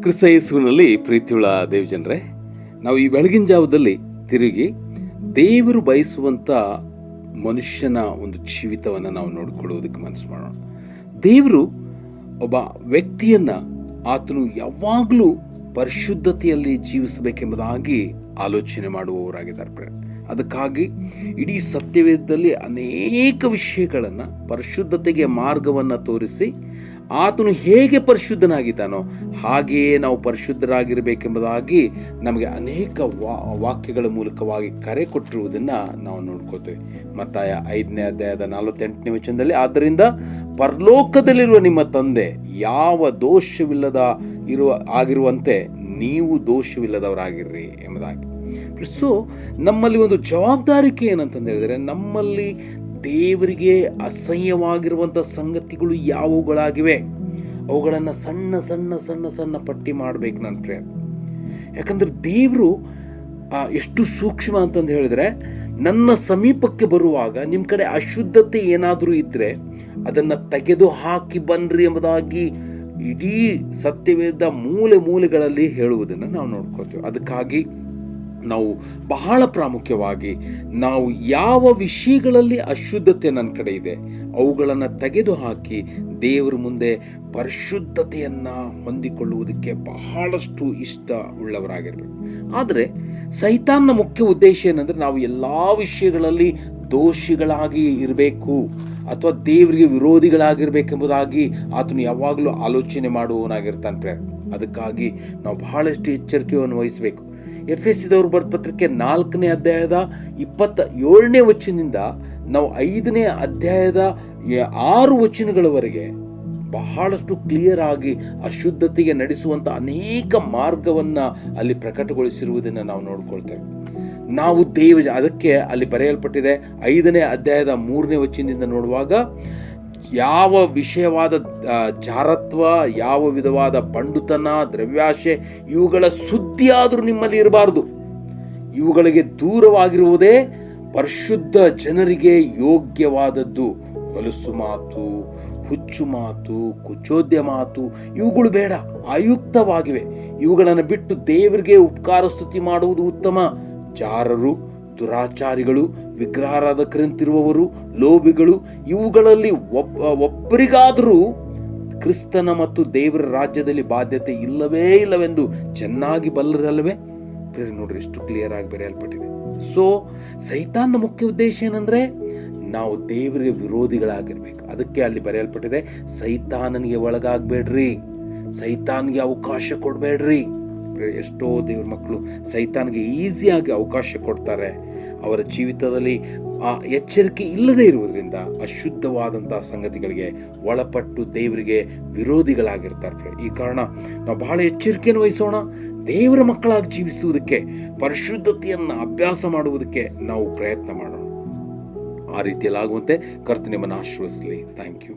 ಕ್ರಿಸ್ತ ಯೇಸುವಿನಲ್ಲಿ ಪ್ರೀತಿಯುಳ್ಳ ದೇವಜನರೇ, ನಾವು ಈ ಬೆಳಗಿನ ಜಾವದಲ್ಲಿ ತಿರುಗಿ ದೇವರು ಬಯಸುವಂಥ ಮನುಷ್ಯನ ಒಂದು ಜೀವಿತವನ್ನು ನಾವು ನೋಡಿಕೊಳ್ಳುವುದಕ್ಕೆ ಮನಸ್ಸು ಮಾಡೋಣ. ದೇವರು ಒಬ್ಬ ವ್ಯಕ್ತಿಯನ್ನು ಆತನು ಯಾವಾಗಲೂ ಪರಿಶುದ್ಧತೆಯಲ್ಲಿ ಜೀವಿಸಬೇಕೆಂಬುದಾಗಿ ಆಲೋಚನೆ ಮಾಡುವವರಾಗಿದ್ದಾರೆ. ಅದಕ್ಕಾಗಿ ಇಡೀ ಸತ್ಯವೇದದಲ್ಲಿ ಅನೇಕ ವಿಷಯಗಳನ್ನು ಪರಿಶುದ್ಧತೆಗೆ ಮಾರ್ಗವನ್ನು ತೋರಿಸಿ ಆತನು ಹೇಗೆ ಪರಿಶುದ್ಧನಾಗಿದ್ದಾನೋ ಹಾಗೆಯೇ ನಾವು ಪರಿಶುದ್ಧರಾಗಿರಬೇಕೆಂಬುದಾಗಿ ನಮಗೆ ಅನೇಕ ವಾಕ್ಯಗಳ ಮೂಲಕವಾಗಿ ಕರೆ ಕೊಟ್ಟಿರುವುದನ್ನು ನಾವು ನೋಡ್ಕೋತೇವೆ. ಮತ್ತಾಯ 5ನೇ ಅಧ್ಯಾಯದ 48ನೇ ವಚನದಲ್ಲಿ, ಆದ್ದರಿಂದ ಪರಲೋಕದಲ್ಲಿರುವ ನಿಮ್ಮ ತಂದೆ ಯಾವ ದೋಷವಿಲ್ಲದ ಆಗಿರುವಂತೆ ನೀವು ದೋಷವಿಲ್ಲದವರಾಗಿರ್ರಿ ಎಂಬುದಾಗಿ. ಸೊ ನಮ್ಮಲ್ಲಿ ಒಂದು ಜವಾಬ್ದಾರಿಕೆ ಏನಂತಂದು ಹೇಳಿದರೆ, ನಮ್ಮಲ್ಲಿ ದೇವರಿಗೆ ಅಸಹ್ಯವಾಗಿರುವಂಥ ಸಂಗತಿಗಳು ಯಾವುಗಳಾಗಿವೆ ಅವುಗಳನ್ನು ಸಣ್ಣ ಸಣ್ಣ ಸಣ್ಣ ಸಣ್ಣ ಪಟ್ಟಿ ಮಾಡಬೇಕು ನನ್ನ ಪ್ರೇಮ. ಯಾಕಂದ್ರೆ ದೇವರು ಎಷ್ಟು ಸೂಕ್ಷ್ಮ ಅಂತಂದು ಹೇಳಿದ್ರೆ, ನನ್ನ ಸಮೀಪಕ್ಕೆ ಬರುವಾಗ ನಿಮ್ಮ ಕಡೆ ಅಶುದ್ಧತೆ ಏನಾದರೂ ಇದ್ದರೆ ಅದನ್ನು ತೆಗೆದು ಹಾಕಿ ಬನ್ನಿರಿ ಎಂಬುದಾಗಿ ಇಡೀ ಸತ್ಯವೇದ ಮೂಲೆಗಳಲ್ಲಿ ಹೇಳುವುದನ್ನು ನಾವು ನೋಡ್ಕೊಳ್ತೀವಿ. ಅದಕ್ಕಾಗಿ ನಾವು ಬಹಳ ಪ್ರಾಮುಖ್ಯವಾಗಿ ನಾವು ಯಾವ ವಿಷಯಗಳಲ್ಲಿ ಅಶುದ್ಧತೆ ನನ್ನ ಕಡೆ ಇದೆ ಅವುಗಳನ್ನು ತೆಗೆದು ಹಾಕಿ ದೇವರ ಮುಂದೆ ಪರಿಶುದ್ಧತೆಯನ್ನು ಹೊಂದಿಕೊಳ್ಳುವುದಕ್ಕೆ ಬಹಳಷ್ಟು ಇಷ್ಟ ಉಳ್ಳವರಾಗಿರ್ಬೇಕು. ಆದರೆ ಸೈತಾನ್ನ ಮುಖ್ಯ ಉದ್ದೇಶ ಏನಂದರೆ, ನಾವು ಎಲ್ಲ ವಿಷಯಗಳಲ್ಲಿ ದೋಷಿಗಳಾಗಿ ಇರಬೇಕು ಅಥವಾ ದೇವರಿಗೆ ವಿರೋಧಿಗಳಾಗಿರ್ಬೇಕೆಂಬುದಾಗಿ ಆತನು ಯಾವಾಗಲೂ ಆಲೋಚನೆ ಮಾಡುವವನಾಗಿರ್ತಾನೆ. ಅದಕ್ಕಾಗಿ ನಾವು ಬಹಳಷ್ಟು ಎಚ್ಚರಿಕೆಯನ್ನು ವಹಿಸಬೇಕು. ಎಫೆಸದವರು ಬರೆದ ಪತ್ರಿಕೆ 4ನೇ ಅಧ್ಯಾಯದ 27ನೇ ವಚನದಿಂದ ನಾವು 5ನೇ ಅಧ್ಯಾಯದ 6 ವಚನಗಳವರೆಗೆ ಬಹಳಷ್ಟು ಕ್ಲಿಯರ್ ಆಗಿ ಅಶುದ್ಧತೆಗೆ ನಡೆಸುವಂಥ ಅನೇಕ ಮಾರ್ಗವನ್ನು ಅಲ್ಲಿ ಪ್ರಕಟಗೊಳಿಸಿರುವುದನ್ನು ನಾವು ನೋಡ್ಕೊಳ್ತೇವೆ. ನಾವು ಅದಕ್ಕೆ ಅಲ್ಲಿ ಬರೆಯಲ್ಪಟ್ಟಿದೆ. 5ನೇ ಅಧ್ಯಾಯದ 3ನೇ ವಚನದಿಂದ ನೋಡುವಾಗ, ಯಾವ ವಿಷಯವಾದ ಜಾರತ್ವ, ಯಾವ ವಿಧವಾದ ಬಂಡುತನ, ದ್ರವ್ಯಾಶೆ ಇವುಗಳ ಸುದ್ದಿಯಾದರೂ ನಿಮ್ಮಲ್ಲಿ ಇರಬಾರದು. ಇವುಗಳಿಗೆ ದೂರವಾಗಿರುವುದೇ ಪರಿಶುದ್ಧ ಜನರಿಗೆ ಯೋಗ್ಯವಾದದ್ದು. ಹೊಲಸು ಮಾತು, ಹುಚ್ಚು ಮಾತು, ಕುಚೋದ್ಯ ಮಾತು ಇವುಗಳು ಬೇಡ, ಆಯುಕ್ತವಾಗಿವೆ. ಇವುಗಳನ್ನು ಬಿಟ್ಟು ದೇವರಿಗೆ ಉಪಕಾರ ಸ್ತುತಿ ಮಾಡುವುದು ಉತ್ತಮ. ಜಾರರು, ದುರಾಚಾರಿಗಳು, ವಿಗ್ರಹಾರಾಧಕರಂತಿರುವವರು, ಲೋಭಿಗಳು ಇವುಗಳಲ್ಲಿ ಒಬ್ಬರಿಗಾದರೂ ಕ್ರಿಸ್ತನ ಮತ್ತು ದೇವರ ರಾಜ್ಯದಲ್ಲಿ ಬಾಧ್ಯತೆ ಇಲ್ಲವೆಂದು ಚೆನ್ನಾಗಿ ಬಲ್ಲರಲ್ಲವೇ? ನೋಡ್ರಿ, ಎಷ್ಟು ಕ್ಲಿಯರ್ ಆಗಿ ಬರೆಯಲ್ಪಟ್ಟಿದೆ. ಸೊ ಸೈತಾನ್ನ ಮುಖ್ಯ ಉದ್ದೇಶ ಏನಂದ್ರೆ, ನಾವು ದೇವರಿಗೆ ವಿರೋಧಿಗಳಾಗಿರ್ಬೇಕು. ಅದಕ್ಕೆ ಅಲ್ಲಿ ಬರೆಯಲ್ಪಟ್ಟಿದೆ, ಸೈತಾನನಿಗೆ ಒಳಗಾಗಬೇಡ್ರಿ, ಸೈತಾನ್ಗೆ ಅವಕಾಶ ಕೊಡಬೇಡ್ರಿ. ಎಷ್ಟೋ ದೇವ್ರ ಮಕ್ಕಳು ಸೈತಾನ್ಗೆ ಈಸಿಯಾಗಿ ಅವಕಾಶ ಕೊಡ್ತಾರೆ. ಅವರ ಜೀವಿತದಲ್ಲಿ ಎಚ್ಚರಿಕೆ ಇಲ್ಲದೆ ಇರುವುದರಿಂದ ಅಶುದ್ಧವಾದಂಥ ಸಂಗತಿಗಳಿಗೆ ಒಳಪಟ್ಟು ದೇವರಿಗೆ ವಿರೋಧಿಗಳಾಗಿರ್ತಾರೆ. ಈ ಕಾರಣ ನಾವು ಬಹಳ ಎಚ್ಚರಿಕೆಯನ್ನು ವಹಿಸೋಣ. ದೇವರ ಮಕ್ಕಳಾಗಿ ಜೀವಿಸುವುದಕ್ಕೆ, ಪರಿಶುದ್ಧತೆಯನ್ನು ಅಭ್ಯಾಸ ಮಾಡುವುದಕ್ಕೆ ನಾವು ಪ್ರಯತ್ನ ಮಾಡೋಣ. ಆ ರೀತಿಯಲ್ಲಾಗುವಂತೆ ಕರ್ತನು ನಿಮ್ಮನ್ನು ಆಶೀರ್ವದಿಸಲಿ. Thank you.